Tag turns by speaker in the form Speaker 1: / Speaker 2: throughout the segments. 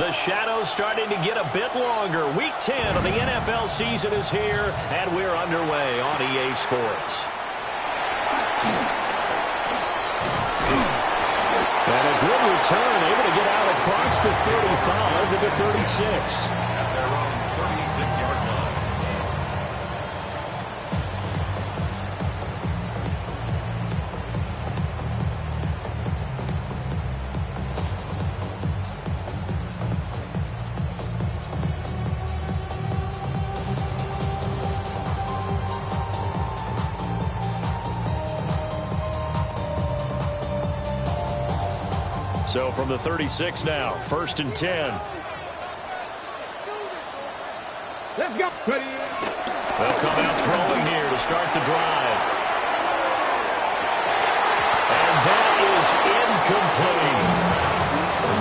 Speaker 1: The shadow's starting to get a bit longer. Week 10 of the NFL season is here, and we're underway on EA Sports. And a good return, able to get out across the 35 to the 36.
Speaker 2: At their own 36-yard line.
Speaker 1: So from the 36 now, 1st and 10.
Speaker 3: Let's go.
Speaker 1: They'll come out throwing here to start the drive. And that is incomplete.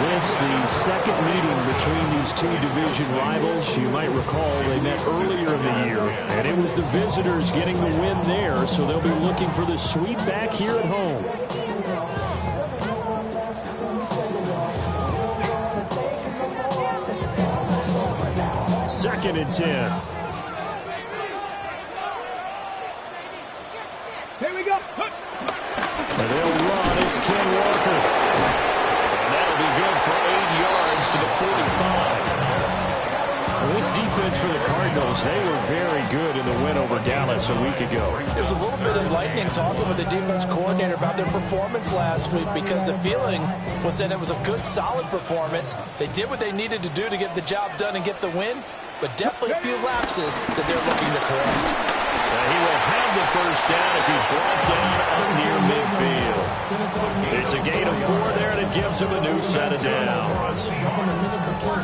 Speaker 4: This, the second meeting between these two division rivals. You might recall they met earlier in the year, and it was the visitors getting the win there, so they'll be looking for the sweep back here at home. Second and 10.
Speaker 3: Here we go.
Speaker 4: And they'll run. It's Ken Walker.
Speaker 1: And that'll be good for 8 yards to the 45.
Speaker 4: Well, this defense for the Cardinals, they were very good in the win over Dallas a week ago.
Speaker 5: There was a little bit of enlightening talking with the defense coordinator about their performance last week, because the feeling was that it was a good, solid performance. They did what they needed to do to get the job done and get the win, but definitely a few lapses that they're looking to correct.
Speaker 1: He will have the first down as he's brought down up near midfield. It's a gain of 4 there, and it gives him a new set of downs.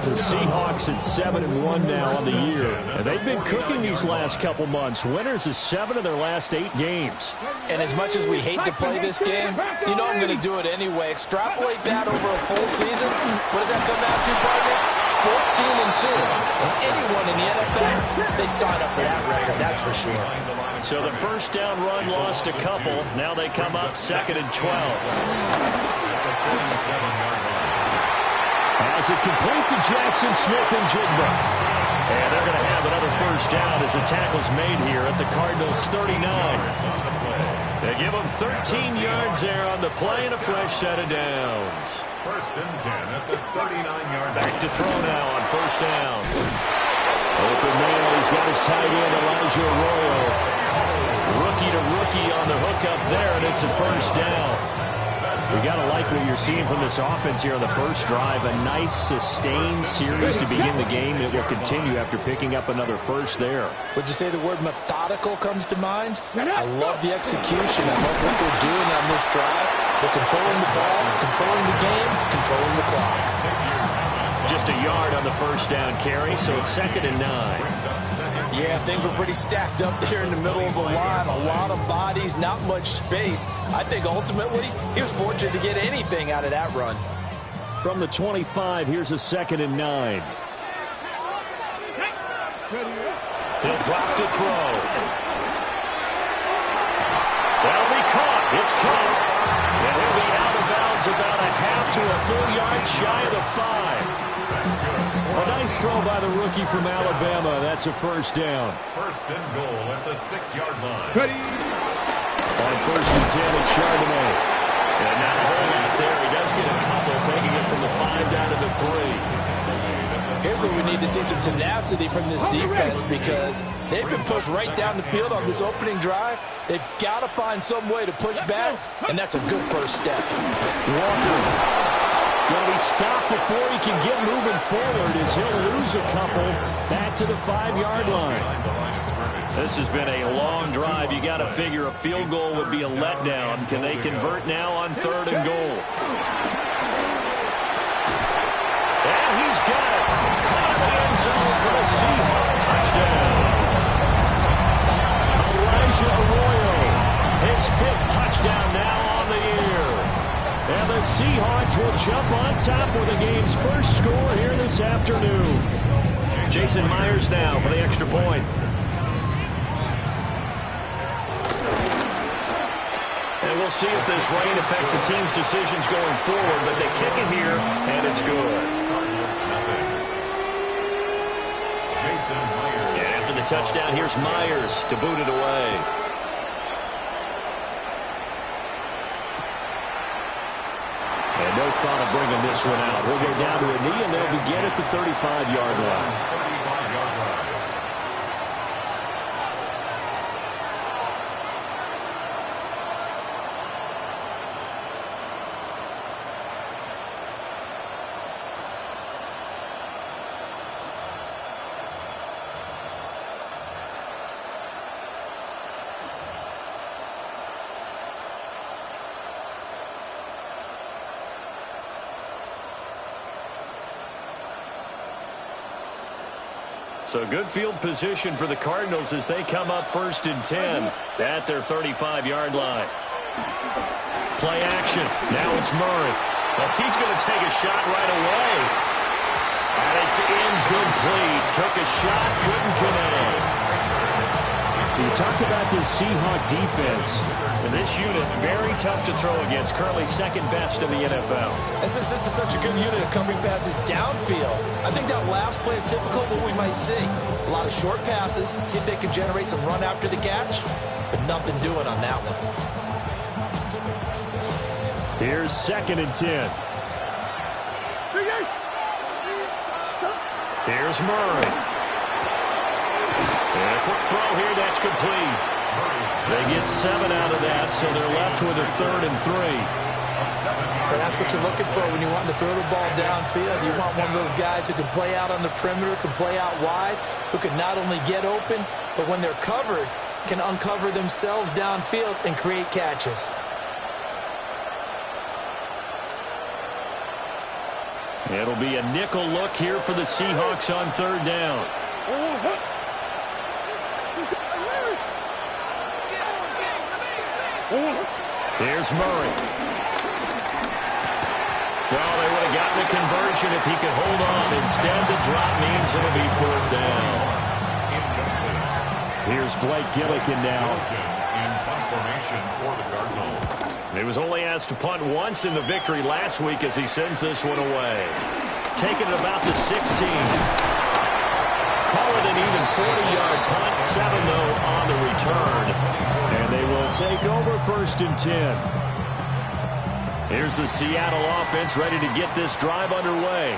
Speaker 4: The Seahawks at 7-1 now on the year. And they've been cooking these last couple months. Winners of 7 of their last 8 games.
Speaker 5: And as much as we hate to play this game, you know I'm going to do it anyway. Extrapolate that over a full season. What does that come out to, partner? 14-2. And anyone in the NFL, they'd sign up for that record, that's for sure.
Speaker 1: So the first down run lost a couple. Now they come up 2nd and 12.
Speaker 4: As it complete to Jackson Smith and Jigba.
Speaker 1: And they're going to have another first down as the tackle's made here at the Cardinals' 39. They give them 13 yards there on the play and a fresh set of downs.
Speaker 2: 1st and 10 at the 39-yard line.
Speaker 1: Back to throw now on first down.
Speaker 4: Open man, he's got his tight end, Elijah Arroyo.
Speaker 1: Rookie to rookie on the hook up there, and it's a first down.
Speaker 4: You got to like what you're seeing from this offense here on the first drive. A nice, sustained series to begin the game. It will continue after picking up another first there.
Speaker 5: Would you say the word methodical comes to mind? I love the execution. I love what they're doing on this drive. They're controlling the ball, controlling the game, controlling the clock.
Speaker 1: Just a yard on the first down carry, so it's 2nd and 9.
Speaker 5: Yeah, things were pretty stacked up there in the middle of the line. A lot of bodies, not much space. I think ultimately he was fortunate to get anything out of that run.
Speaker 4: From the 25, here's a 2nd and 9.
Speaker 1: He'll drop to throw. That'll be caught. It's caught. And he'll be out of bounds about a half to a full yard shy of the 5.
Speaker 4: A nice throw by the rookie from Alabama. That's a first down.
Speaker 2: 1st and goal at the 6-yard line.
Speaker 4: On 1st and 10, it's Chardonnay.
Speaker 1: And not a whole lot there. He does get a couple, taking it from the 5 down to the 3.
Speaker 5: Here's where we need to see some tenacity from this defense, because they've been pushed right down the field on this opening drive. They've got to find some way to push back, and that's a good first step.
Speaker 4: Walker going to be stopped before he can get moving forward as he'll lose a couple back to the 5-yard line.
Speaker 1: This has been a long drive. You got to figure a field goal would be a letdown. Can they convert now on 3rd and goal? And he's got it. Caught in the end zone for the Seahawk touchdown. Elijah Arroyo, his 5th touchdown now on the year. And the Seahawks will jump on top with the game's first score here this afternoon. Jason Myers now for the extra point. And we'll see if this rain affects the team's decisions going forward, but they kick it here, and it's good.
Speaker 2: Myers.
Speaker 1: And after the touchdown, here's Myers to boot it away. And no thought of bringing this one out. He'll go down to a knee, and they'll begin at the 35-yard line.
Speaker 2: 35-yard line.
Speaker 1: So good field position for the Cardinals as they come up 1st and 10 at their 35-yard line. Play action. Now it's Murray. Well, he's going to take a shot right away. And it's incomplete. Took a shot, couldn't connect. You talk about this Seahawk defense. And this unit, very tough to throw against. Currently second best in the NFL.
Speaker 5: And since this is such a good unit of covering passes downfield, I think that last play is typical of what we might see. A lot of short passes, see if they can generate some run after the catch, but nothing doing on that one.
Speaker 1: Here's 2nd and 10. Here's Murray. And a quick throw here, that's complete. They get 7 out of that, so they're left with a 3rd and 3.
Speaker 5: And that's what you're looking for when you want to throw the ball downfield. You want one of those guys who can play out on the perimeter, can play out wide, who can not only get open, but when they're covered, can uncover themselves downfield and create catches.
Speaker 1: It'll be a nickel look here for the Seahawks on 3rd down. Here's Murray. Well, they would have gotten a conversion if he could hold on. Instead, the drop means it'll be 4th down. Here's Blake Gillikin now.
Speaker 2: In punt formation for the Cardinals.
Speaker 1: He was only asked to punt once in the victory last week as he sends this one away. Taking it about the 16. Call it an even 40-yard punt. 7, though, on the return. And they will take over 1st and 10. Here's the Seattle offense ready to get this drive underway.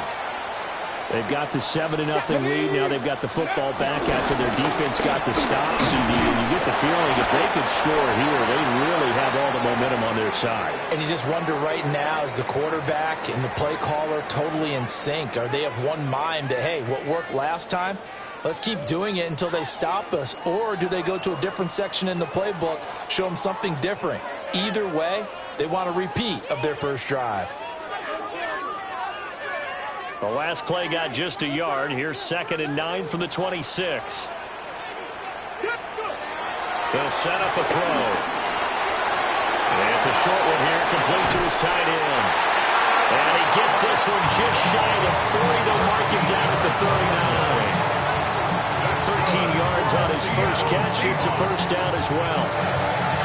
Speaker 1: They've got the 7-0 lead. Now they've got the football back after their defense got the stop, CD. And you get the feeling if they could score here, they really have all the momentum on their side.
Speaker 5: And you just wonder right now, is the quarterback and the play caller totally in sync? Are they of one mind that, hey, what worked last time? Let's keep doing it until they stop us. Or do they go to a different section in the playbook, show them something different? Either way, they want a repeat of their first drive.
Speaker 1: The last play got just a yard. Here's 2nd and 9 from the 26. They'll set up a throw. And it's a short one here, complete to his tight end. And he gets this one just shy of the 40. They'll mark him down at the 39. 13 yards on his first catch. It's a 1st down as well.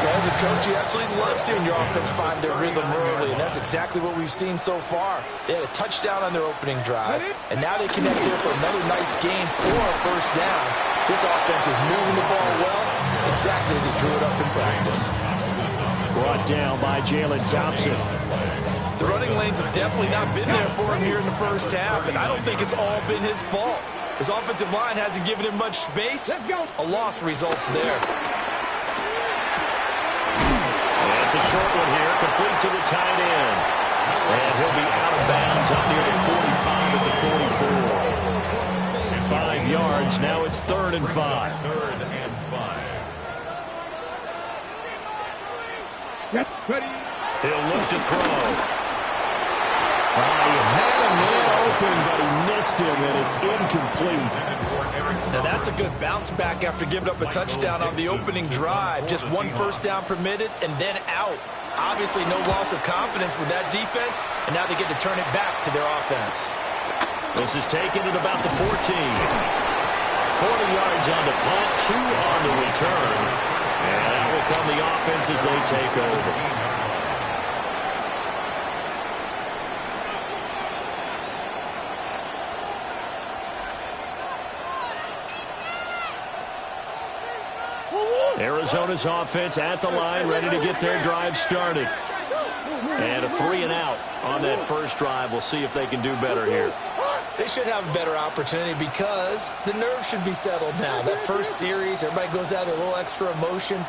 Speaker 5: Well, as a coach, you absolutely love seeing your offense find their rhythm early, and that's exactly what we've seen so far. They had a touchdown on their opening drive, and now they connect here for another nice game for a 1st down. This offense is moving the ball well, exactly as he drew it up in practice.
Speaker 1: Brought down by Jalen Thompson.
Speaker 5: The running lanes have definitely not been there for him here in the first half, and I don't think it's all been his fault. His offensive line hasn't given him much space. A loss results there.
Speaker 1: It's a short one here, complete to the tight end. And he'll be out of bounds up near the 45 at the 44. 5 yards, now it's 3rd and 5.
Speaker 2: 3rd and 5.
Speaker 1: He'll look to throw. He had a man open, but he missed him, and it's incomplete.
Speaker 5: Now that's a good bounce back after giving up a touchdown on the opening drive. Just 1 1st down permitted and then out. Obviously no loss of confidence with that defense, and now they get to turn it back to their offense.
Speaker 1: This is taken at about the 14. 40 yards on the punt, 2 on the return. And that will come the offense as they take over. Arizona's offense at the line, ready to get their drive started. And a 3-and-out on that first drive. We'll see if they can do better here.
Speaker 5: They should have a better opportunity because the nerves should be settled now. That first series, everybody goes out with a little extra emotion.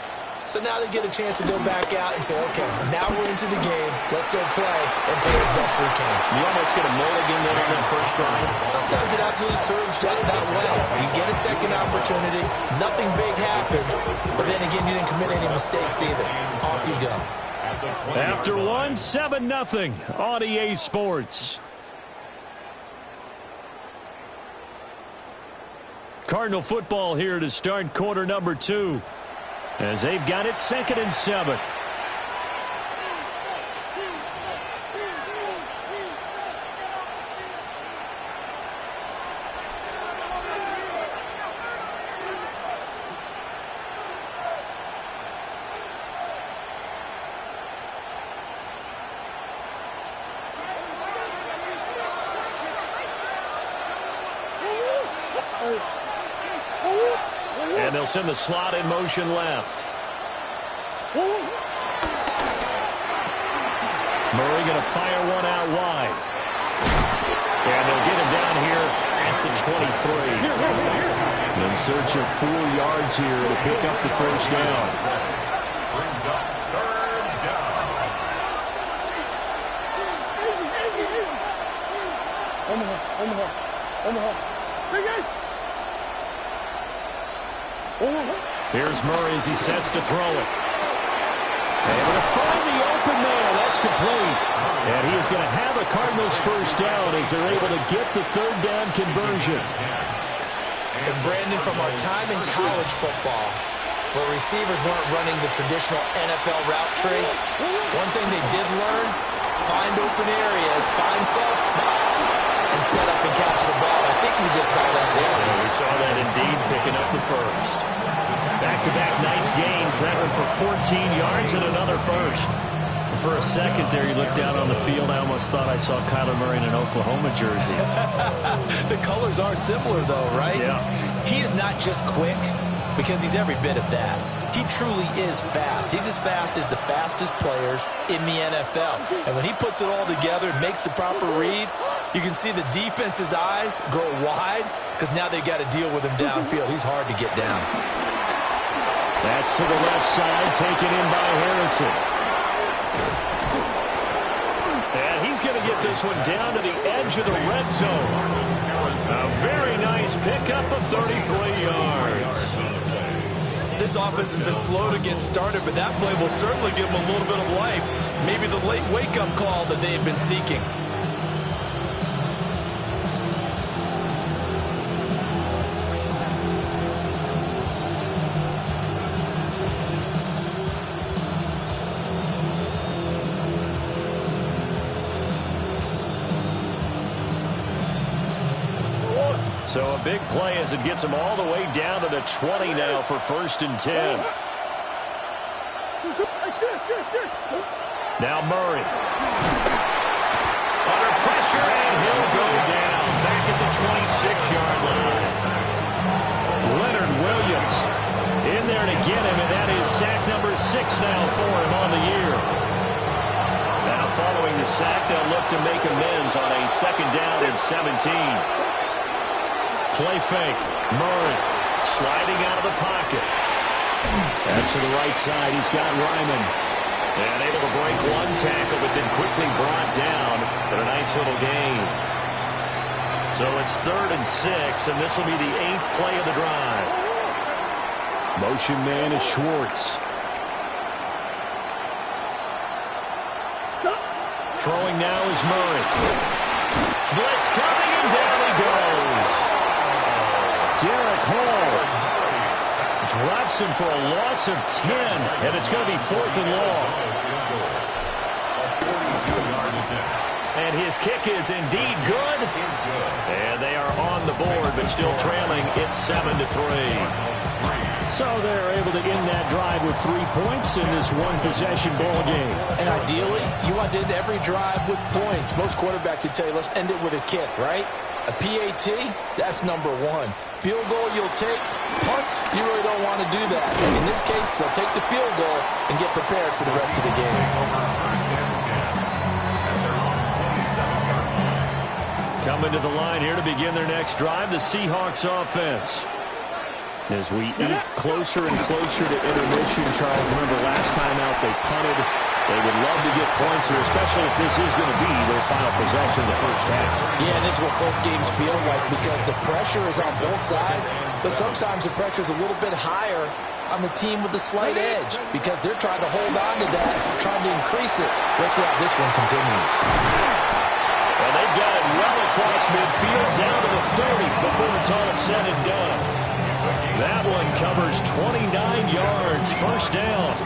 Speaker 5: So now they get a chance to go back out and say, okay, now we're into the game. Let's go play and play the best we can.
Speaker 1: You almost get a mulligan there on that first drive.
Speaker 5: Sometimes it absolutely serves that way. You get a second opportunity. Nothing big happened. But then again, you didn't commit any mistakes either. Off you go.
Speaker 1: After one, 7-0 on EA Sports. Cardinal football here to start quarter number 2. As they've got it 2nd and 7. And they'll send the slot in motion left. Murray going to fire one out wide. And they'll get him down here at the 23. In search of 4 yards here to pick up the first down.
Speaker 2: Brings up 3rd down.
Speaker 1: Here's Murray as he sets to throw it. Able to find the open man. That's complete. And he is going to have a Cardinals first down as they're able to get the 3rd down conversion.
Speaker 5: And Brandon, from our time in college football, where receivers weren't running the traditional NFL route tree, one thing they did learn, find open areas, find soft spots, and set up and catch the ball. I think we just saw that there.
Speaker 1: Yeah, we saw that indeed, picking up the first. Back-to-back nice gains. That one for 14 yards and another first. For a second there, you looked down on the field. I almost thought I saw Kyler Murray in an Oklahoma jersey.
Speaker 5: The colors are similar, though, right?
Speaker 1: Yeah.
Speaker 5: He is not just quick, because he's every bit of that. He truly is fast. He's as fast as the fastest players in the NFL. And when he puts it all together and makes the proper read, you can see the defense's eyes grow wide because now they've got to deal with him downfield. He's hard to get down.
Speaker 1: That's to the left side, taken in by Harrison. And he's going to get this one down to the edge of the red zone. A very nice pickup of 33 yards.
Speaker 5: This offense has been slow to get started, but that play will certainly give them a little bit of life. Maybe the late wake-up call that they've been seeking.
Speaker 1: So a big play as it gets him all the way down to the 20 now for 1st and 10. Now Murray. Under pressure, and he'll go down back at the 26-yard line. Leonard Williams in there to get him, and that is sack number 6 now for him on the year. Now following the sack, they'll look to make amends on a 2nd down and 17. Play fake. Murray sliding out of the pocket. That's to the right side. He's got Ryman. And able to break one tackle, but then quickly brought down. But a nice little gain. So it's 3rd and 6, and this will be the 8th play of the drive. Motion man is Schwartz. Throwing now is Murray. Blitz coming, and down he goes. Derek Hall drops him for a loss of 10, and it's going to be 4th and long. And his kick is indeed good. And they are on the board, but still trailing. It's 7-3. So they're able to end that drive with 3 points in this one-possession ball game.
Speaker 5: And ideally, you want to end every drive with points. Most quarterbacks would tell you, let's end it with a kick, right? A PAT, that's number one. Field goal you'll take. Punts, you really don't want to do that. In this case, they'll take the field goal and get prepared for the rest of the game.
Speaker 1: Coming to the line here to begin their next drive, the Seahawks offense. As we eat closer and closer to intermission, Charles, remember last time out they punted. They would love to get points here, especially if this is going to be their final possession of the first half.
Speaker 5: Yeah, and this is what close games feel like because the pressure is on both sides, but sometimes the pressure is a little bit higher on the team with the slight edge because they're trying to hold on to that, trying to increase it. Let's see how this one continues.
Speaker 1: Well, they've got it well across midfield, down to the 30 before it's all said and done. That one covers 29 yards, first down.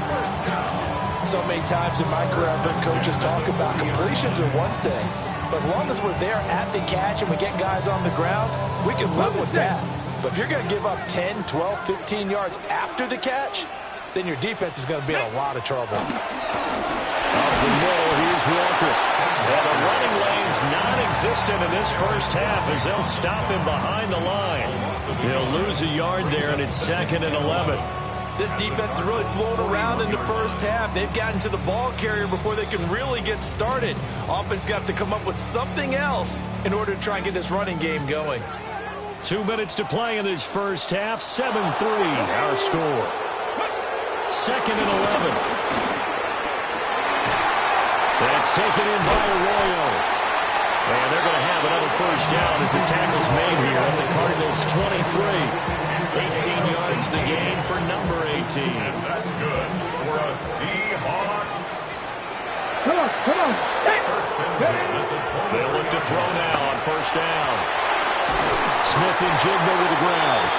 Speaker 5: So many times in my career, I've heard coaches talk about completions are one thing, but as long as we're there at the catch and we get guys on the ground, we can live with that. But if you're going to give up 10, 12, 15 yards after the catch, then your defense is going to be in a lot of trouble.
Speaker 1: Off the middle, here's Walker. And the running lane's non-existent in this first half as they'll stop him behind the line. He'll lose a yard there, and it's 2nd and 11.
Speaker 5: This defense is really flown around in the first half. They've gotten to the ball carrier before they can really get started. Offense got to come up with something else in order to try and get this running game going.
Speaker 1: 2 minutes to play in this first half. 7-3 our score. 2nd and 11. That's taken in by Arroyo. And they're going to have another first down as the tackle's made here at the Cardinals' 23. 18 yards the gain for number 18.
Speaker 2: And that's good for a Seahawks.
Speaker 3: Come on. Hey.
Speaker 2: First and 10 at the 20.
Speaker 1: They'll look to throw now on first down. Smith and Jigba to the ground.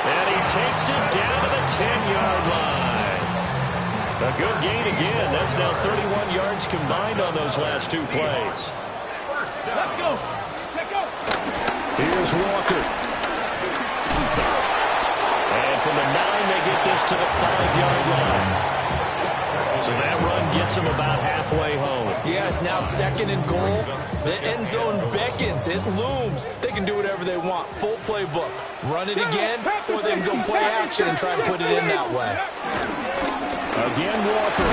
Speaker 1: And he takes it down to the 10-yard line. A good gain again. That's now 31 yards combined on those last two plays.
Speaker 3: Let's go.
Speaker 1: Here's Walker. And from the 9, they get this to the 5-yard line. So that run gets them about halfway home.
Speaker 5: Yeah, it's now 2nd and goal. The end zone beckons. It looms. They can do whatever they want. Full playbook. Run it again, or they can go play action and try and put it in that way.
Speaker 1: Again, Walker.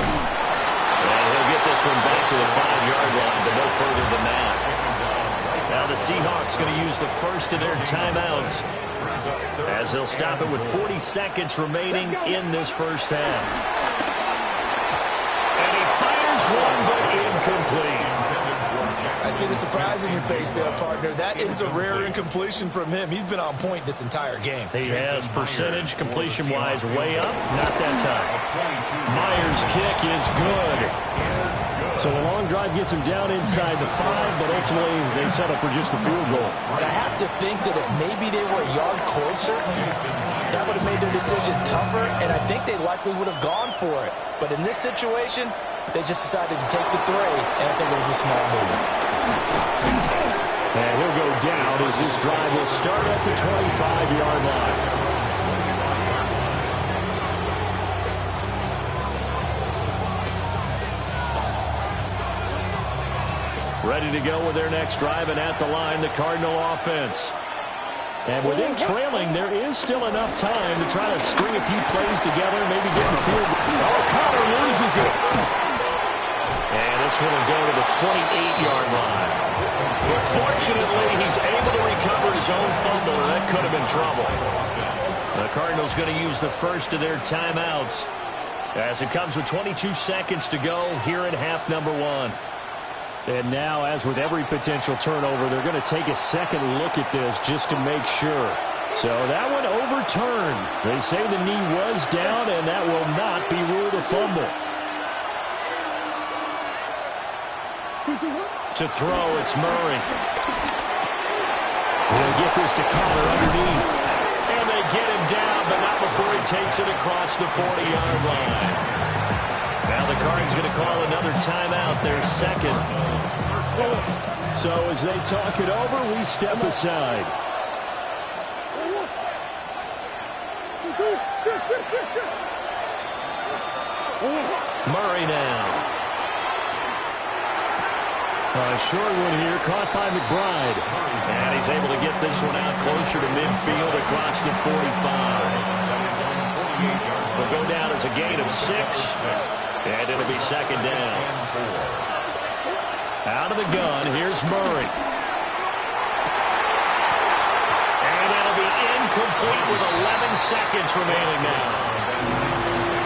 Speaker 1: And he'll get this one back to the 5-yard line, but no further than that. Now the Seahawks going to use the first of their timeouts as they'll stop it with 40 seconds remaining in this first half. And he fires one, but incomplete.
Speaker 5: I see the surprise in your face there, partner. That is a rare incompletion from him. He's been on point this entire game.
Speaker 1: He has percentage completion-wise way up, not that time. Myers' kick is good. So the long drive gets him down inside the 5, but ultimately they settle for just the field goal.
Speaker 5: But I have to think that if maybe they were a yard closer, that would have made their decision tougher, and I think they likely would have gone for it. But in this situation, they just decided to take the 3, and I think it was a small move.
Speaker 1: And he'll go down as this drive will start at the 25-yard line. Ready to go with their next drive, and at the line, the Cardinal offense. And with them trailing, there is still enough time to try to string a few plays together, maybe get the field. Oh, Connor loses it. And this one will go to the 28-yard line. But fortunately, he's able to recover his own fumble, and that could have been trouble. The Cardinals going to use the first of their timeouts as it comes with 22 seconds to go here in half number 1. And now, as with every potential turnover, they're going to take a second look at this just to make sure. So that one overturned. They say the knee was down, and that will not be ruled a fumble. To throw, it's Murray. They'll get this to Connor underneath. And they get him down, but not before he takes it across the 40-yard line. Now the Cards going to call another timeout, their second. So as they talk it over, we step aside. Murray now.
Speaker 4: Short one here, caught by McBride. And he's able to get this one out closer to midfield across the 45. Will go down as a gain of 6, and it'll be second down. Out of the gun, here's Murray. And that'll be incomplete with 11 seconds remaining now.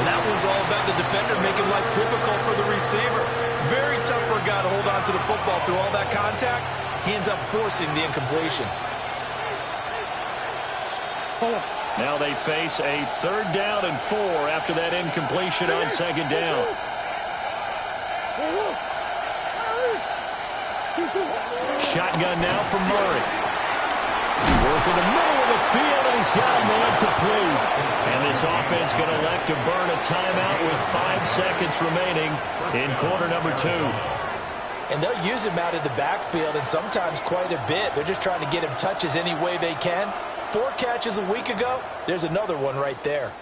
Speaker 5: And that was all about the defender making life difficult for the receiver. Very tough for a guy to hold on to the football through all that contact. He ends up forcing the incompletion.
Speaker 4: Now they face a 3rd down and 4 after that incompletion on second down. Shotgun now from Murray. Working the middle of the field, and he's got a man complete. And this offense going to elect to burn a timeout with 5 seconds remaining in quarter number 2.
Speaker 5: And they'll use him out of the backfield, and sometimes quite a bit. They're just trying to get him touches any way they can. 4 catches a week ago. There's another one right there.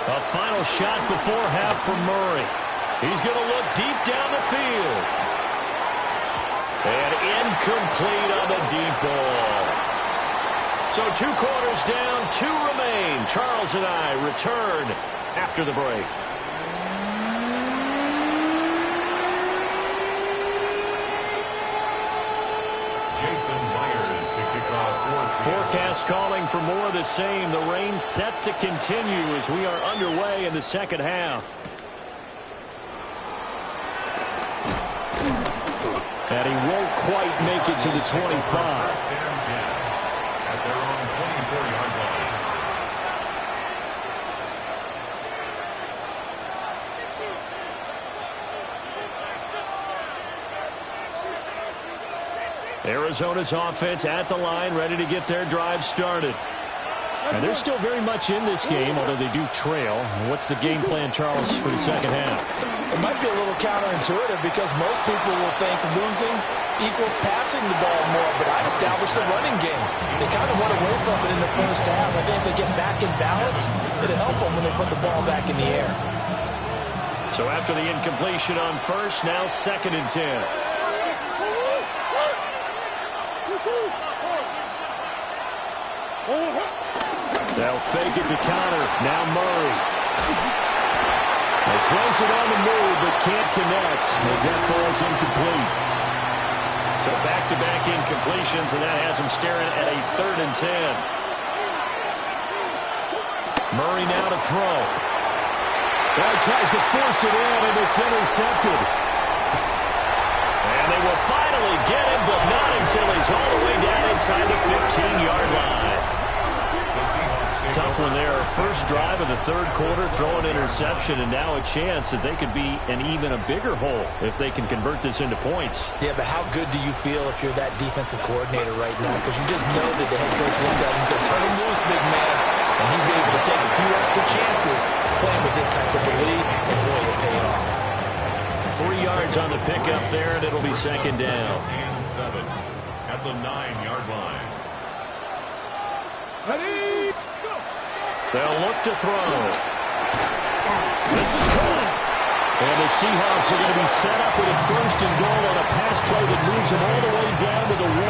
Speaker 4: A final shot before half from Murray. He's going to look deep down the field. And incomplete on the deep ball. So 2 quarters down, 2 remain. Charles and I return after the break. Forecast calling for more of the same. The rain set to continue as we are underway in the second half. And he won't quite make it to the 25.
Speaker 2: At their own 24-yard line.
Speaker 4: Arizona's offense at the line, ready to get their drive started. And they're still very much in this game, although they do trail. What's the game plan, Charles, for the second half?
Speaker 5: It might be a little counterintuitive because most people will think losing equals passing the ball more, but I'd establish the running game. They kind of went away from it in the first half. I think if they get back in balance, it'll help them when they put the ball back in the air.
Speaker 4: So after the incompletion on first, now 2nd and 10. They'll fake it to counter. Now Murray. He throws it on the move, but can't connect as that falls incomplete. So back-to-back incompletions, and that has him staring at a 3rd and 10. Murray now to throw. He tries to force it in, and it's intercepted. And they will finally get him, but not until he's all the way down inside the 15-yard line. Tough one there. First drive of the 3rd quarter, throw an interception, and now a chance that they could be in even a bigger hole if they can convert this into points.
Speaker 5: Yeah, but how good do you feel if you're that defensive coordinator right now? Because you just know that the head coach looked at him and said, turn him loose, big man. And he'd be able to take a few extra chances playing with this type of a lead, and boy, it paid off.
Speaker 4: 3 yards on the pickup there, and it'll be second down.
Speaker 2: And 7 at the 9-yard line.
Speaker 3: Ready?
Speaker 4: They'll look to throw. This is caught. And the Seahawks are going to be set up with a 1st and goal on a pass play that moves them all the way down to the 1.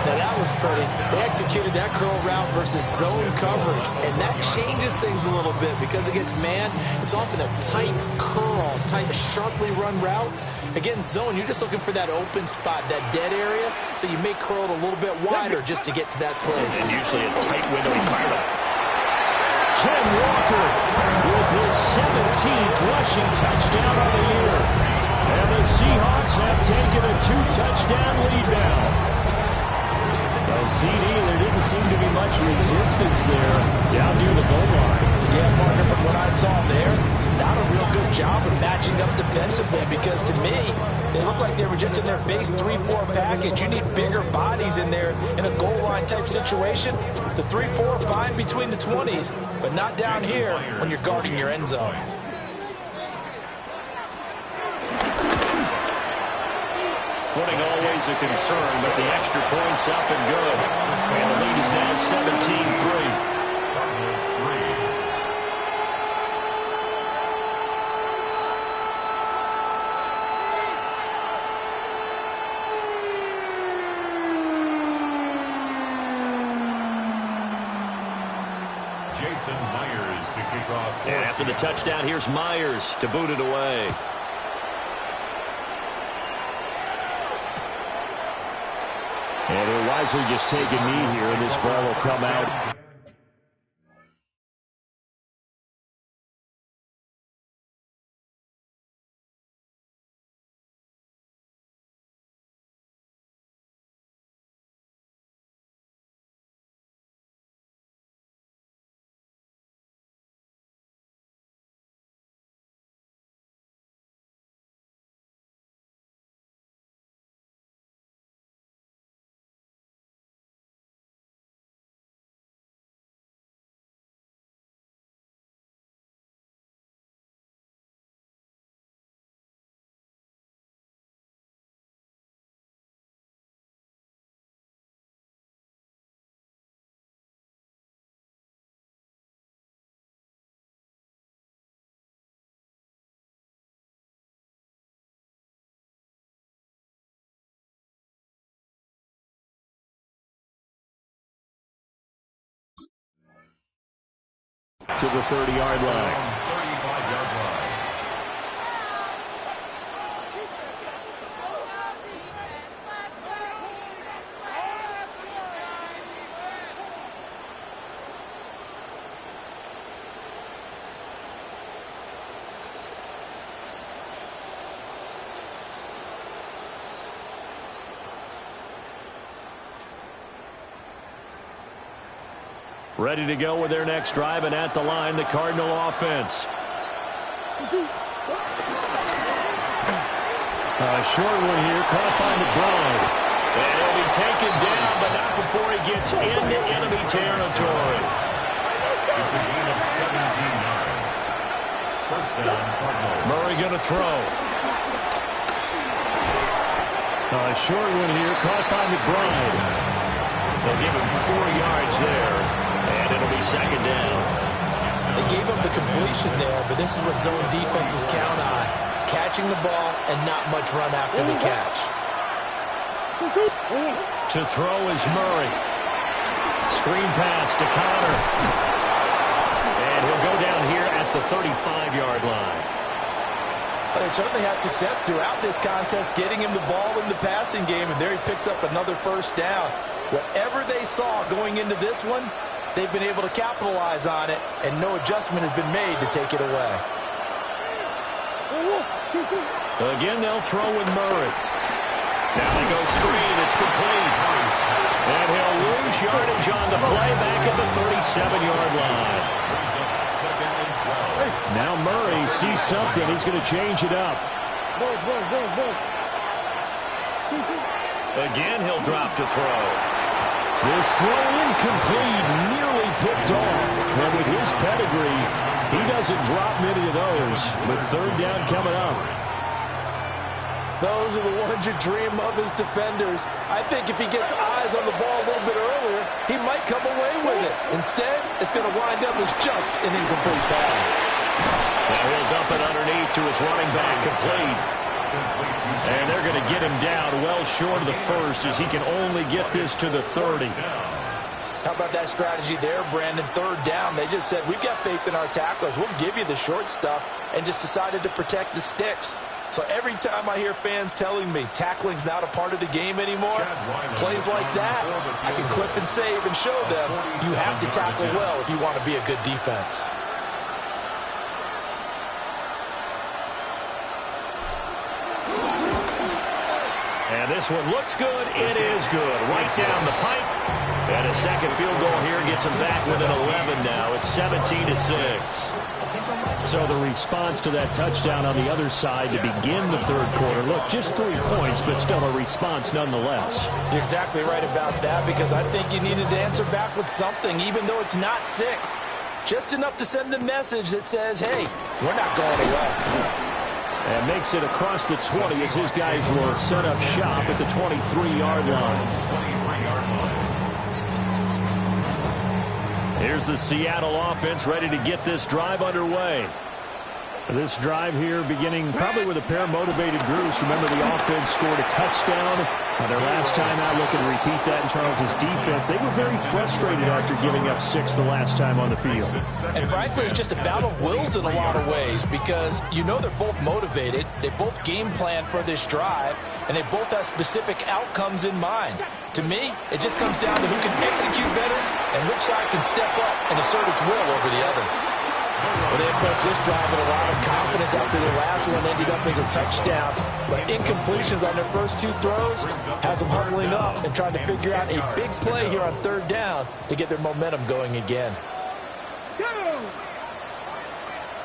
Speaker 5: Now that was pretty. They executed that curl route versus zone coverage, and that changes things a little bit because against man, it's often a tight curl, tight, sharply run route. Against zone, you're just looking for that open spot, that dead area, so you may curl it a little bit wider just to get to that place.
Speaker 4: And usually a tight window. He fired up. Ken Walker with his 17th rushing touchdown of the year. And the Seahawks have taken a 2-touchdown lead now. Well, CD, there didn't seem to be much resistance there down near the goal line.
Speaker 5: Yeah, partner, from what I saw there, not a real good job of matching up defensively because to me, they look like they were just in their base 3-4 package. You need bigger bodies in there in a goal line type situation. The 3-4 are fine between the 20s, but not down here when you're guarding your end zone.
Speaker 1: Footing always a concern, but the extra point's up and good. And the lead is now 17-3. And after the touchdown, here's Myers to boot it away.
Speaker 4: And they're wisely just taking knee here, and this ball will come out. To the 30-yard line.
Speaker 2: 35-yard line.
Speaker 1: Ready to go with their next drive, and at the line, the Cardinal offense.
Speaker 4: A short one here, caught by McBride.
Speaker 1: And he'll be taken down, but not before he gets into enemy territory.
Speaker 2: It's a gain of 17 yards. First down, Cardinals.
Speaker 1: Murray going to throw.
Speaker 4: A short one here, caught by McBride.
Speaker 1: They'll give him 4 yards there, and it'll be second down.
Speaker 5: They gave up the completion there, but this is what zone defenses count on. Catching the ball and not much run after the catch.
Speaker 1: To throw is Murray. Screen pass to Connor. And he'll go down here at the 35-yard line.
Speaker 5: Well, they certainly had success throughout this contest, getting him the ball in the passing game, and there he picks up another first down. Whatever they saw going into this one, they've been able to capitalize on it, and no adjustment has been made to take it away.
Speaker 1: Again, they'll throw with Murray. Now they go screen. It's complete. And he'll lose yardage on the play back at the 37-yard line.
Speaker 4: Now Murray sees something. He's going to change it up.
Speaker 1: Again, he'll drop to throw.
Speaker 4: This throw incomplete, nearly picked off. And with his pedigree, he doesn't drop many of those. But third down coming up.
Speaker 5: Those are the ones you dream of as defenders. I think if he gets eyes on the ball a little bit earlier, he might come away with it. Instead, it's going to wind up as just an incomplete pass.
Speaker 1: Now he'll dump it underneath to his running back, complete. And they're going to get him down well short of the first, as he can only get this to the 30.
Speaker 5: How about that strategy there, Brandon? Third down, they just said, we've got faith in our tacklers. We'll give you the short stuff, and just decided to protect the sticks. So every time I hear fans telling me tackling's not a part of the game anymore, plays like that, I can clip and save and show them you have to tackle well if you want to be a good defense.
Speaker 1: And this one looks good. It is good. Right down the pipe. And a second field goal here gets him back within 11 now. It's 17-6.
Speaker 4: So the response to that touchdown on the other side to begin the third quarter. Look, just 3 points, but still a response nonetheless.
Speaker 5: You're exactly right about that, because I think you needed to answer back with something, even though it's not 6. Just enough to send the message that says, hey, we're not going away.
Speaker 4: And makes it across the 20 as his guys will set up shop at the 23-yard line. Here's the Seattle offense ready to get this drive underway. This drive here beginning probably with a pair of motivated groups. Remember, the offense scored a touchdown their last time out. Looking to repeat that in Charles's defense. They were very frustrated after giving up 6 the last time on the field.
Speaker 5: And frankly, it's just a battle of wills in a lot of ways because you know they're both motivated. They both game plan for this drive, and they both have specific outcomes in mind. To me, it just comes down to who can execute better and which side can step up and assert its will over the other. Well, they approached this drive with a lot of confidence after their last one ended up as a touchdown. But incompletions on their first 2 throws has them huddling up and trying to figure out a big play here on 3rd down to get their momentum going again.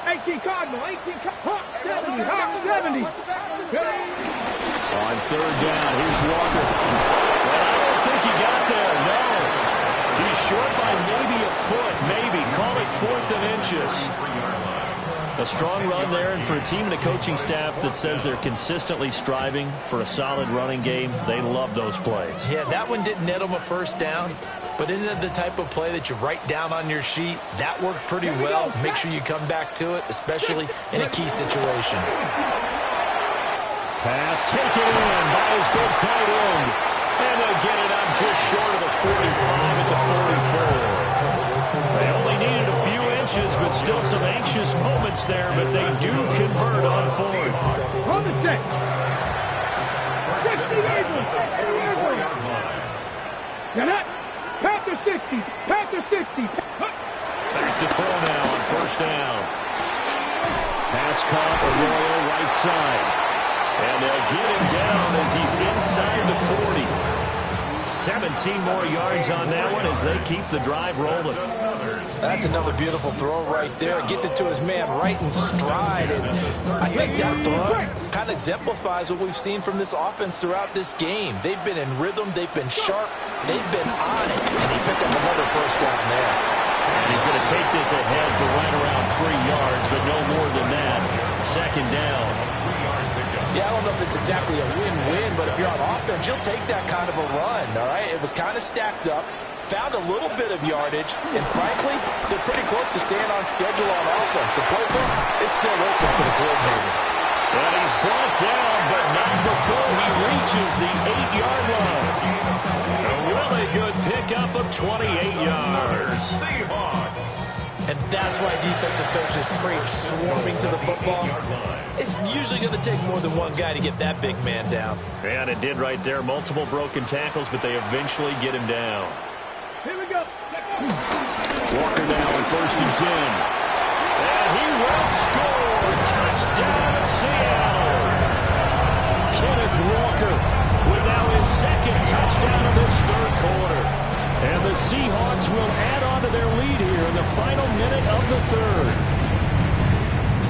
Speaker 3: 18 Cardinal, 18 Hawk 70, Hawk 70.
Speaker 4: On 3rd down, here's Walker. Well, I don't think he got there, no. He's short by maybe a foot, maybe. Call it 4th and inches. A strong run there, and for a team and a coaching staff that says they're consistently striving for a solid running game, they love those plays.
Speaker 5: Yeah, that one didn't net them a 1st down, but isn't it the type of play that you write down on your sheet? That worked pretty well. Make sure you come back to it, especially in a key situation.
Speaker 4: Pass taken in by his big tight end. And they'll get it up just short of the 45 at the 44. They only needed a few inches, but still some anxious moments there, but they do convert on 4th.
Speaker 3: Hold the set. 60 Eagles. Now that, Panther 60. Panther 60.
Speaker 4: Back to throw now on 1st down. Pass caught, Arroyo right side. And they'll get him down as he's inside the 40. 17 more yards on that one as they keep the drive rolling.
Speaker 5: That's another beautiful throw right there. Gets it to his man right in stride. And I think that throw kind of exemplifies what we've seen from this offense throughout this game. They've been in rhythm. They've been sharp. They've been on it. And he picked up another 1st down there.
Speaker 4: And he's going to take this ahead for right around 3 yards, but no more than that. 2nd down.
Speaker 5: Yeah, I don't know if it's exactly a win-win, but if you're on offense, you'll take that kind of a run, all right? It was kind of stacked up, found a little bit of yardage, and frankly, they're pretty close to staying on schedule on offense. The playbook is still open for the coordinator.
Speaker 4: And he's brought down, but not before he reaches the 8-yard line. A really good pickup of 28 yards.
Speaker 5: And that's why defensive coaches preach swarming to the football. It's usually going to take more than one guy to get that big man down.
Speaker 4: And it did right there. Multiple broken tackles, but they eventually get him down.
Speaker 3: Here we go.
Speaker 4: Walker now on 1st and 10. And he will score. Touchdown, Seattle. Kenneth Walker with now his 2nd touchdown of this 3rd quarter. And the Seahawks will add on to their lead here in the final minute of the 3rd.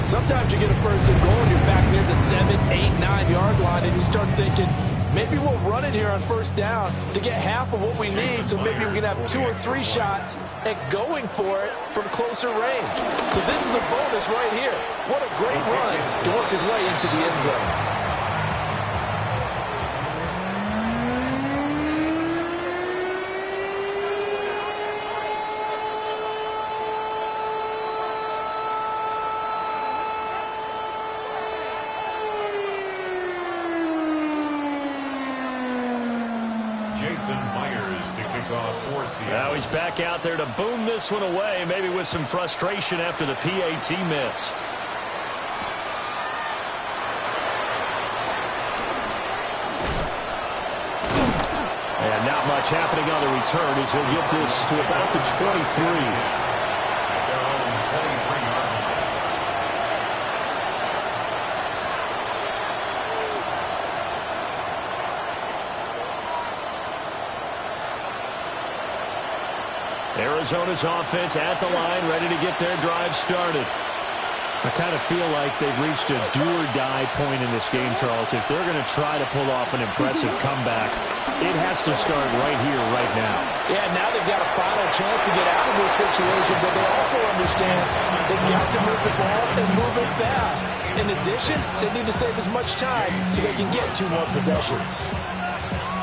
Speaker 5: Sometimes you get a 1st and goal and you're back near the 7, 8, 9-yard line and you start thinking, maybe we'll run it here on 1st down to get half of what we need so maybe we can have 2 or 3 shots at going for it from closer range. So this is a bonus right here. What a great run to work his way into the end zone.
Speaker 4: Now he's back out there to boom this one away, maybe with some frustration after the PAT miss. And not much happening on the return as he'll get this to about the 23. Arizona's offense at the line, ready to get their drive started. I kind of feel like they've reached a do-or-die point in this game, Charles. If they're going to try to pull off an impressive comeback, it has to start right here, right now.
Speaker 5: Yeah, now they've got a final chance to get out of this situation, but they also understand they've got to move the ball and move it fast. In addition, they need to save as much time so they can get 2 more possessions.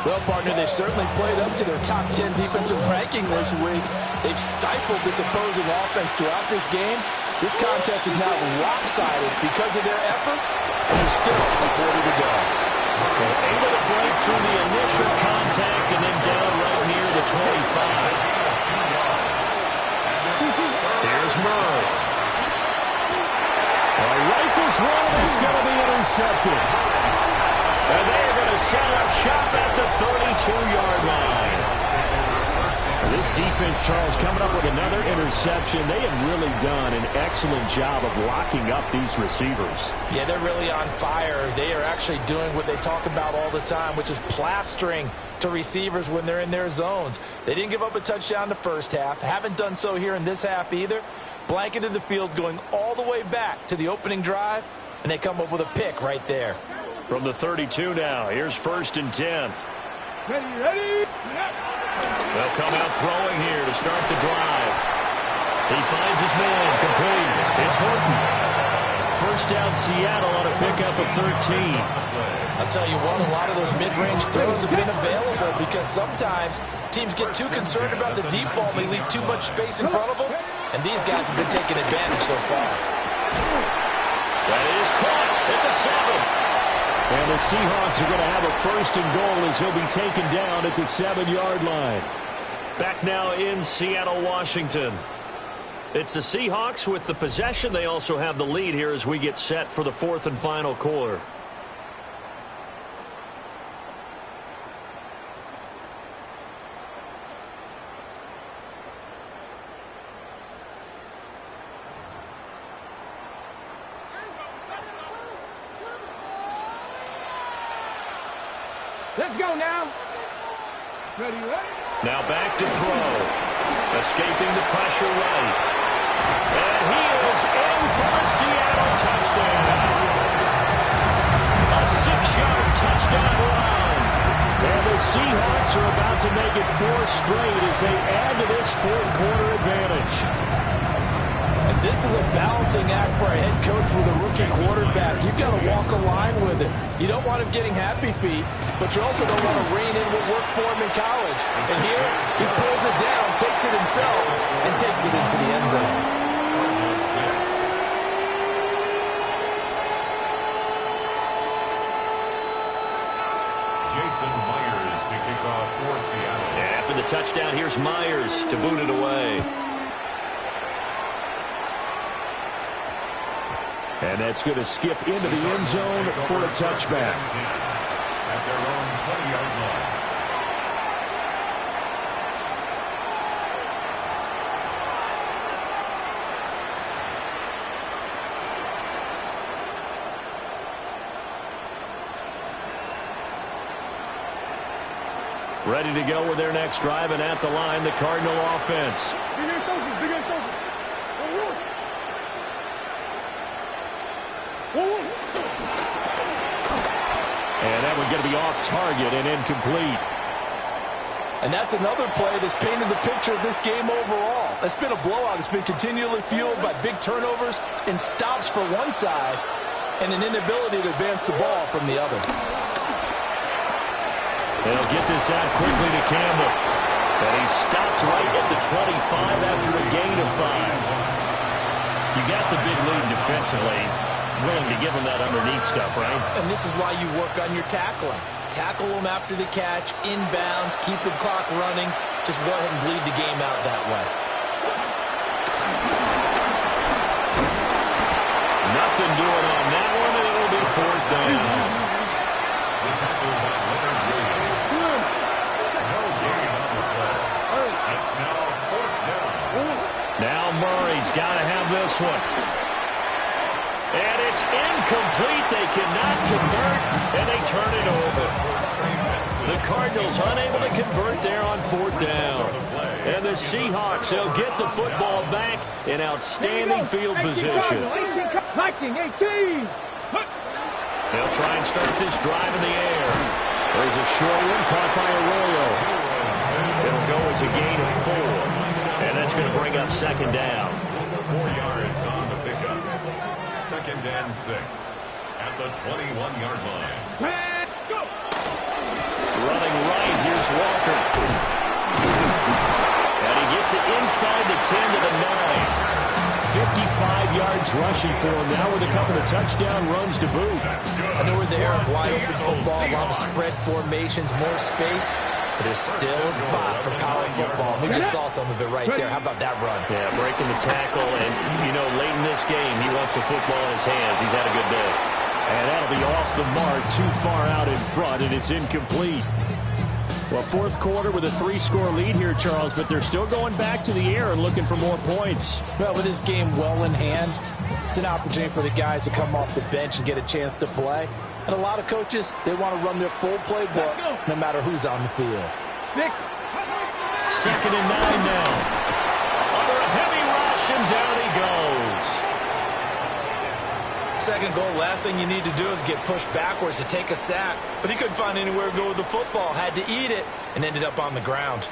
Speaker 5: Well, partner, they've certainly played up to their top 10 defensive ranking this week. They've stifled this opposing offense throughout this game. This contest is now lopsided because of their efforts, and there's still a quarter to go.
Speaker 1: So able to break through the initial contact and then down right near the 25. Here's Murray. Rifles one, and it's going to be intercepted. And they're going to set up shop at the 32-yard line. This defense, Charles, coming up with another interception. They have really done an excellent job of locking up these receivers.
Speaker 5: Yeah, they're really on fire. They are actually doing what they talk about all the time, which is plastering to receivers when they're in their zones. They didn't give up a touchdown the first half. Haven't done so here in this half either. Blanketed the field going all the way back to the opening drive, and they come up with a pick right there.
Speaker 1: From the 32 now, here's 1st and 10.
Speaker 3: Ready.
Speaker 1: They'll come out throwing here to start the drive. He finds his man, complete. It's Horton. First down, Seattle on a pickup of 13.
Speaker 5: I'll tell you what, a lot of those mid-range throws have been available because sometimes teams get too concerned about the deep ball and they leave too much space in front of them, and these guys have been taking advantage so far.
Speaker 1: That is caught at the 7.
Speaker 4: And the Seahawks are going to have a 1st and goal as he'll be taken down at the 7-yard line.
Speaker 1: Back now in Seattle, Washington. It's the Seahawks with the possession. They also have the lead here as we get set for the 4th and final quarter.
Speaker 3: Let's go now. Ready.
Speaker 1: Now back to throw. Escaping the pressure right. And he is in for a Seattle touchdown. A 6-yard touchdown run. And the Seahawks are about to make it 4 straight as they add to this 4th quarter advantage.
Speaker 5: And this is a balancing act for a head coach with a rookie quarterback. You've got to walk a line with it. You don't want him getting happy feet, but you also don't want to rein in what worked for him in college. And here, he pulls it down, takes it himself, and takes it into the end zone.
Speaker 2: Jason Myers to kick off for Seattle.
Speaker 1: And after the touchdown, here's Myers to boot it away.
Speaker 4: And that's going to skip into the end zone for a touchback.
Speaker 2: At their own 20-yard line.
Speaker 1: Ready to go with their next drive, and at the line, the Cardinal offense.
Speaker 3: Big your shoulders.
Speaker 4: And that one's going to be off target and incomplete.
Speaker 5: And that's another play that's painted the picture of this game overall. It's been a blowout. It's been continually fueled by big turnovers and stops for one side and an inability to advance the ball from the other.
Speaker 1: They'll get this out quickly to Campbell. And he stopped right at the 25 after a gain of 5. You got the big lead defensively. Willing to give him that underneath stuff, right?
Speaker 5: And this is why you work on your tackling. Tackle them after the catch, inbounds, keep the clock running. Just go ahead and bleed the game out that way.
Speaker 1: Nothing doing on that one, and it'll be 4th down.
Speaker 2: The tackle by Leonard Williams. No gain on the play. It's now 4th down.
Speaker 1: Now Murray's got to have this one. And it's incomplete. They cannot convert, and they turn it over. The Cardinals unable to convert there on 4th down. And the Seahawks will get the football back in outstanding field position.
Speaker 3: 18.
Speaker 1: They'll try and start this drive in the air. There's a short one caught by Arroyo. It'll go as a gain of 4. And that's going to bring up second down.
Speaker 2: 4 yards on the pickup. 2nd and 6 at the 21-yard line.
Speaker 3: Go.
Speaker 1: Running right, here's Walker. And he gets it inside the 10 to the 9. 55 yards rushing for him now with a couple of touchdown runs to boot.
Speaker 5: I know we're there, wide open football, a lot of spread formations, more space, but there's still a spot for power football. We just saw some of it right there. How about that run?
Speaker 1: Yeah, breaking the tackle, and, you know, late in this game, he wants the football in his hands. He's had a good day.
Speaker 4: And that'll be off the mark, too far out in front, and it's incomplete. Well, fourth quarter with a 3-score lead here, Charles, but they're still going back to the air and looking for more points.
Speaker 5: Well, with this game well in hand, it's an opportunity for the guys to come off the bench and get a chance to play. And a lot of coaches, they want to run their full playbook no matter who's on the field.
Speaker 3: 6.
Speaker 1: 2nd and 9 now. Under a heavy rush, and down he goes.
Speaker 5: Second goal, last thing you need to do is get pushed backwards to take a sack. But he couldn't find anywhere to go with the football, had to eat it, and ended up on the ground.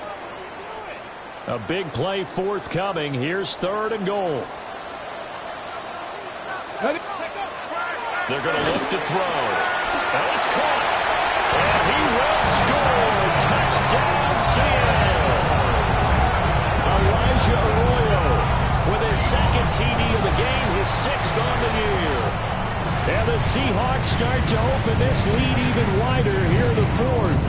Speaker 4: A big play forthcoming. Here's 3rd and goal.
Speaker 1: They're going to look to throw. And it's caught. And he will score. Touchdown, Seattle. Elijah Arroyo with his 2nd TD of the game, his 6th on the year. And the Seahawks start to open this lead even wider here in the 4th.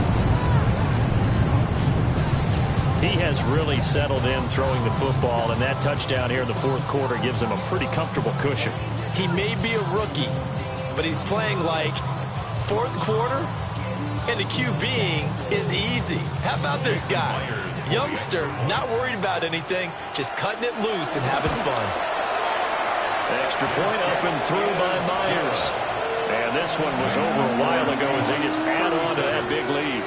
Speaker 1: He has really settled in throwing the football, and that touchdown here in the 4th quarter gives him a pretty comfortable cushion.
Speaker 5: He may be a rookie, but he's playing like 4th quarter, and the QBing is easy. How about this guy? Youngster, not worried about anything, just cutting it loose and having fun.
Speaker 1: Extra point up and through by Myers. And this one was over a while ago as they just add on to that big lead.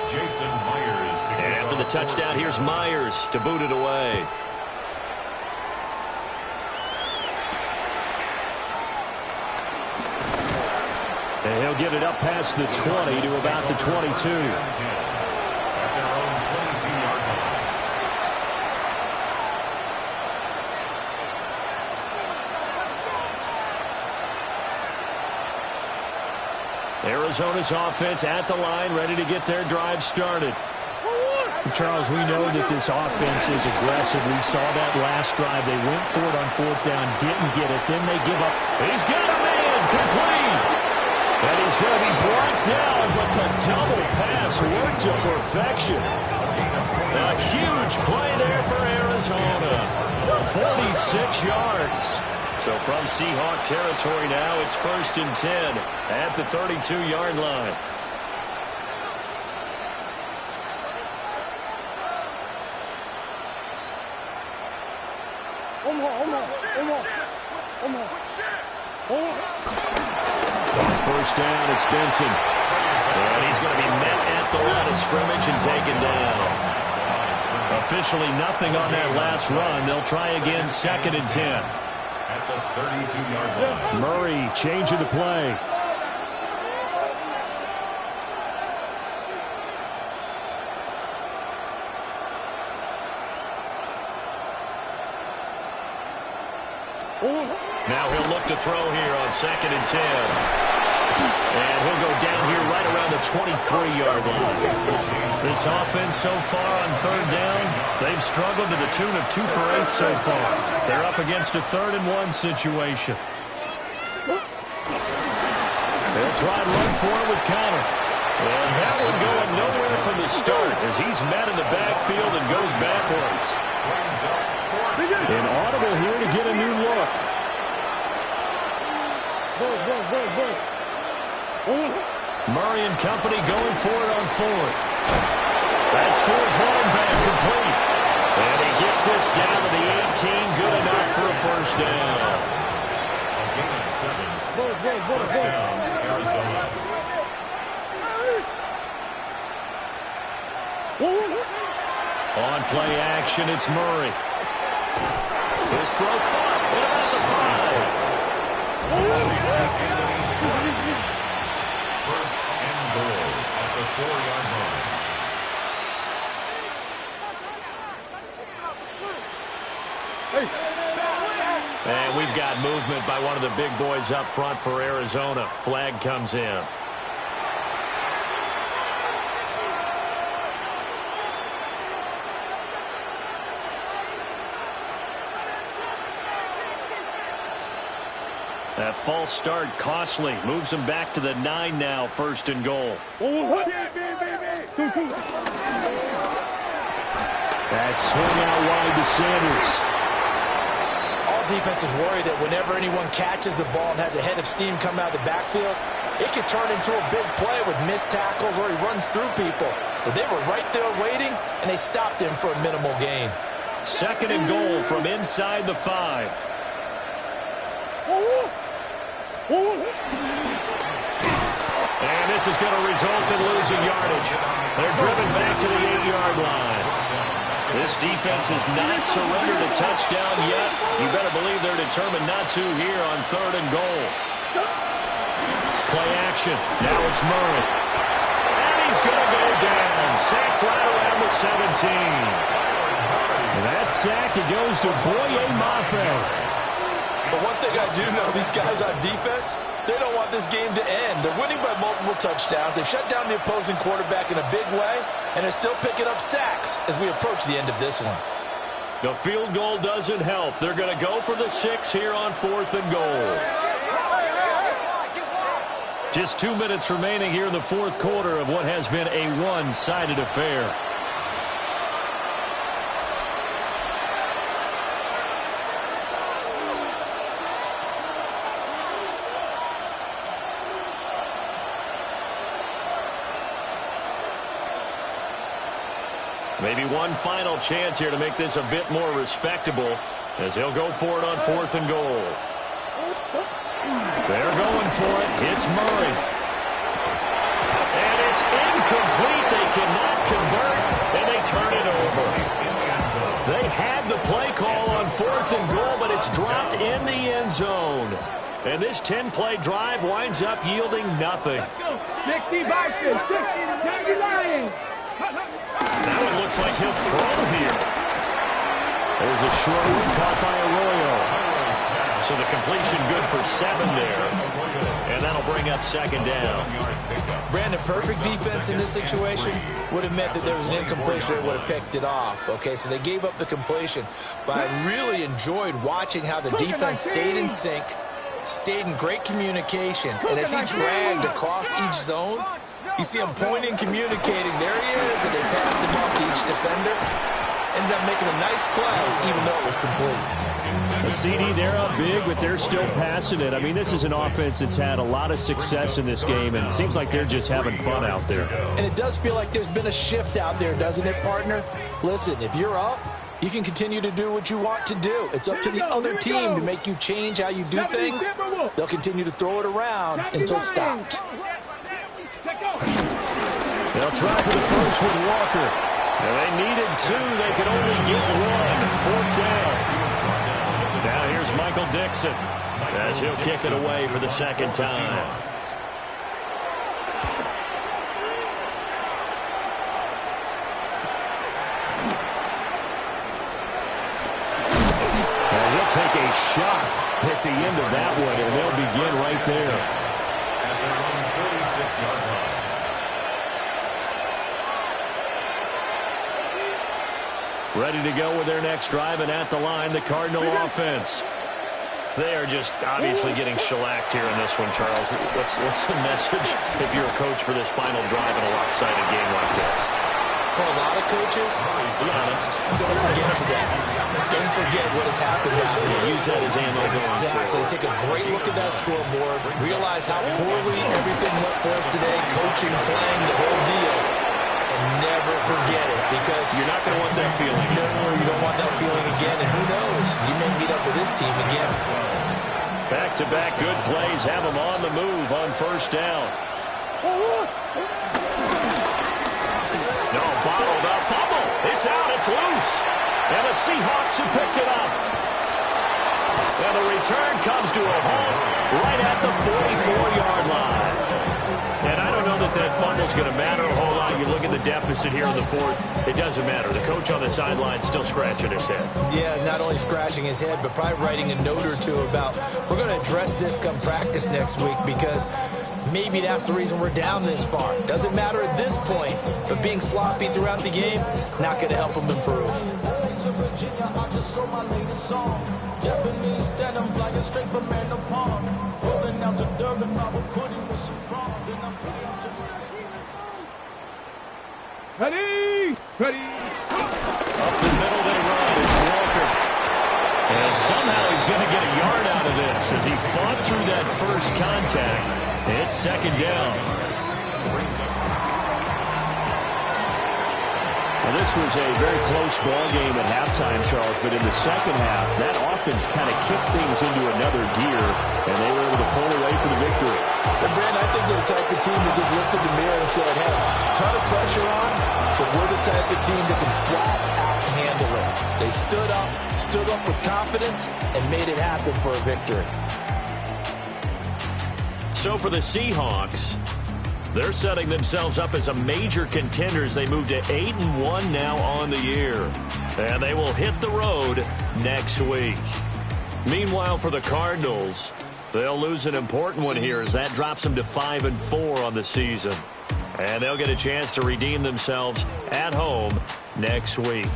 Speaker 2: Jason Myers.
Speaker 1: And after the touchdown, here's Myers to boot it away.
Speaker 4: And he'll get it up past the 20 to about the 22.
Speaker 1: Arizona's offense at the line, ready to get their drive started.
Speaker 4: Charles, we know that this offense is aggressive. We saw that last drive. They went for it on 4th down, didn't get it. Then they give up.
Speaker 1: He's got a man, complete. And he's going to be brought down, but the double pass worked to perfection. A huge play there for Arizona. 46 yards. So from Seahawk territory now, it's 1st and 10 at the 32-yard line.
Speaker 4: On 1st down, it's Benson.
Speaker 1: And he's going to be met at the line of scrimmage and taken down. Officially nothing on that last run. They'll try again, 2nd and 10.
Speaker 2: At the 32-yard line.
Speaker 4: Murray changing the play.
Speaker 1: Now he'll look to throw here on 2nd and 10. And he'll go down here right around the 23-yard line. This offense so far on 3rd down, they've struggled to the tune of 2 for 8 so far. They're up against a 3rd and 1 situation. They'll try and run for it with Connor. And that one going nowhere from the start as he's met in the backfield and goes backwards.
Speaker 4: An audible here to get a new look.
Speaker 1: Murray and company going for it on 4th. That's to his running back, complete. And he gets this down to the 18, good enough for a 1st down.
Speaker 2: A gain of 7. 1st down, Arizona.
Speaker 1: On play action, it's Murray. His throw caught at about the 5.
Speaker 2: First and goal at the 4-yard line.
Speaker 1: And we've got movement by one of the big boys up front for Arizona. Flag comes in. That false start costly. Moves him back to the 9 now, first and goal. That swing out wide to Sanders.
Speaker 5: All defenses worry that whenever anyone catches the ball and has a head of steam coming out of the backfield, it could turn into a big play with missed tackles or he runs through people. But they were right there waiting, and they stopped him for a minimal gain.
Speaker 1: Second and goal from inside the 5. And this is going to result in losing yardage. They're driven back to the 8-yard line. This defense has not surrendered a touchdown yet. You better believe they're determined not to here on third and goal. Play action. Now it's Murray. And he's going to go down. Sacked right around the 17. And that sack, it goes to Boye Mafe.
Speaker 5: But one thing I do know, these guys on defense, they don't want this game to end. They're winning by multiple touchdowns. They've shut down the opposing quarterback in a big way, and they're still picking up sacks as we approach the end of this one.
Speaker 1: The field goal doesn't help. They're going to go for the 6 here on fourth and goal. Just 2 minutes remaining here in the fourth quarter of what has been a one-sided affair. Maybe one final chance here to make this a bit more respectable as they'll go for it on fourth and goal. They're going for it. It's Murray. And it's incomplete. They cannot convert, and they turn it over. They had the play call on fourth and goal, but it's dropped in the end zone. And this 10-play drive winds up yielding nothing.
Speaker 3: 60 boxes, 60, 99.
Speaker 1: Now it looks like he'll throw here. There's a short one caught by Arroyo. So the completion good for 7 there. And that'll bring up second down.
Speaker 5: Brandon, perfect defense in this situation would have meant that there was an incompletion that would have picked it off. Okay, so they gave up the completion. But I really enjoyed watching how the defense stayed in sync, stayed in great communication. And as he dragged across each zone, you see him pointing, communicating. There he is, and they passed him off to each defender. Ended up making a nice play, even though it was complete.
Speaker 1: A CD, they're up big, but they're still passing it. I mean, this is an offense that's had a lot of success in this game, and it seems like they're just having fun out there.
Speaker 5: And it does feel like there's been a shift out there, doesn't it, partner? Listen, if you're up, you can continue to do what you want to do. It's up to the other team to make you change how you do things. They'll continue to throw it around until stopped.
Speaker 1: They'll try for the first with Walker. And they needed 2. They could only get 1. Fourth down. Now here's Michael Dixon as he'll kick it away for the second time. And he'll take a shot at the end of that one, and they'll begin right there.
Speaker 2: At their own 46-yard line.
Speaker 1: Ready to go with their next drive, and at the line, the Cardinal offense. They are just obviously getting shellacked here in this one, Charles. What's the message if you're a coach for this final drive in a lopsided game like this?
Speaker 5: For a lot of coaches,
Speaker 1: Be honest.
Speaker 5: don't forget today. Don't forget what has happened out here.
Speaker 1: Use that as ammo going
Speaker 5: Exactly.
Speaker 1: forward.
Speaker 5: Take a great look at that scoreboard. Realize how poorly everything went for us today. Coaching, playing, the whole deal. And never forget it, because
Speaker 1: You're not going to want that feeling.
Speaker 5: no, you don't want that feeling again. And who knows? You may meet up with this team again.
Speaker 1: Back-to-back good plays have them on the move on first down. No, bottled up. Fumble. It's out. It's loose. And the Seahawks have picked it up. And the return comes to a halt right at the 44-yard line. And I don't know that that fumble's going to matter a whole lot. You look at the deficit here in the fourth. It doesn't matter. The coach on the sideline still scratching his head.
Speaker 5: Yeah, not only scratching his head, but probably writing a note or two about we're going to address this come practice next week because maybe that's the reason we're down this far. Doesn't matter at this point, but being sloppy throughout the game, not going to help him improve.
Speaker 6: Japanese that I'm flying straight from Manapon. Rolling out to Durban, I will put him with some prom. Then I'm playing to
Speaker 3: Ready? Ready?
Speaker 1: Up the middle they run. It's Walker. And somehow he's going to get a yard out of this as he fought through that first contact. It's second down.
Speaker 4: Well, this was a very close ball game at halftime, Charles, but in the second half, that offense kind of kicked things into another gear, and they were able to pull away for the victory.
Speaker 5: And Brandon, I think they're the type of team that just lifted the mirror and said, hey, ton of pressure on, but we're the type of team that can flat out handle it. They stood up with confidence, and made it happen for a victory.
Speaker 1: So for the Seahawks, they're setting themselves up as a major contenders. They move to 8-1 now on the year. And they will hit the road next week. Meanwhile, for the Cardinals, they'll lose an important one here as that drops them to 5-4 on the season. And they'll get a chance to redeem themselves at home next week.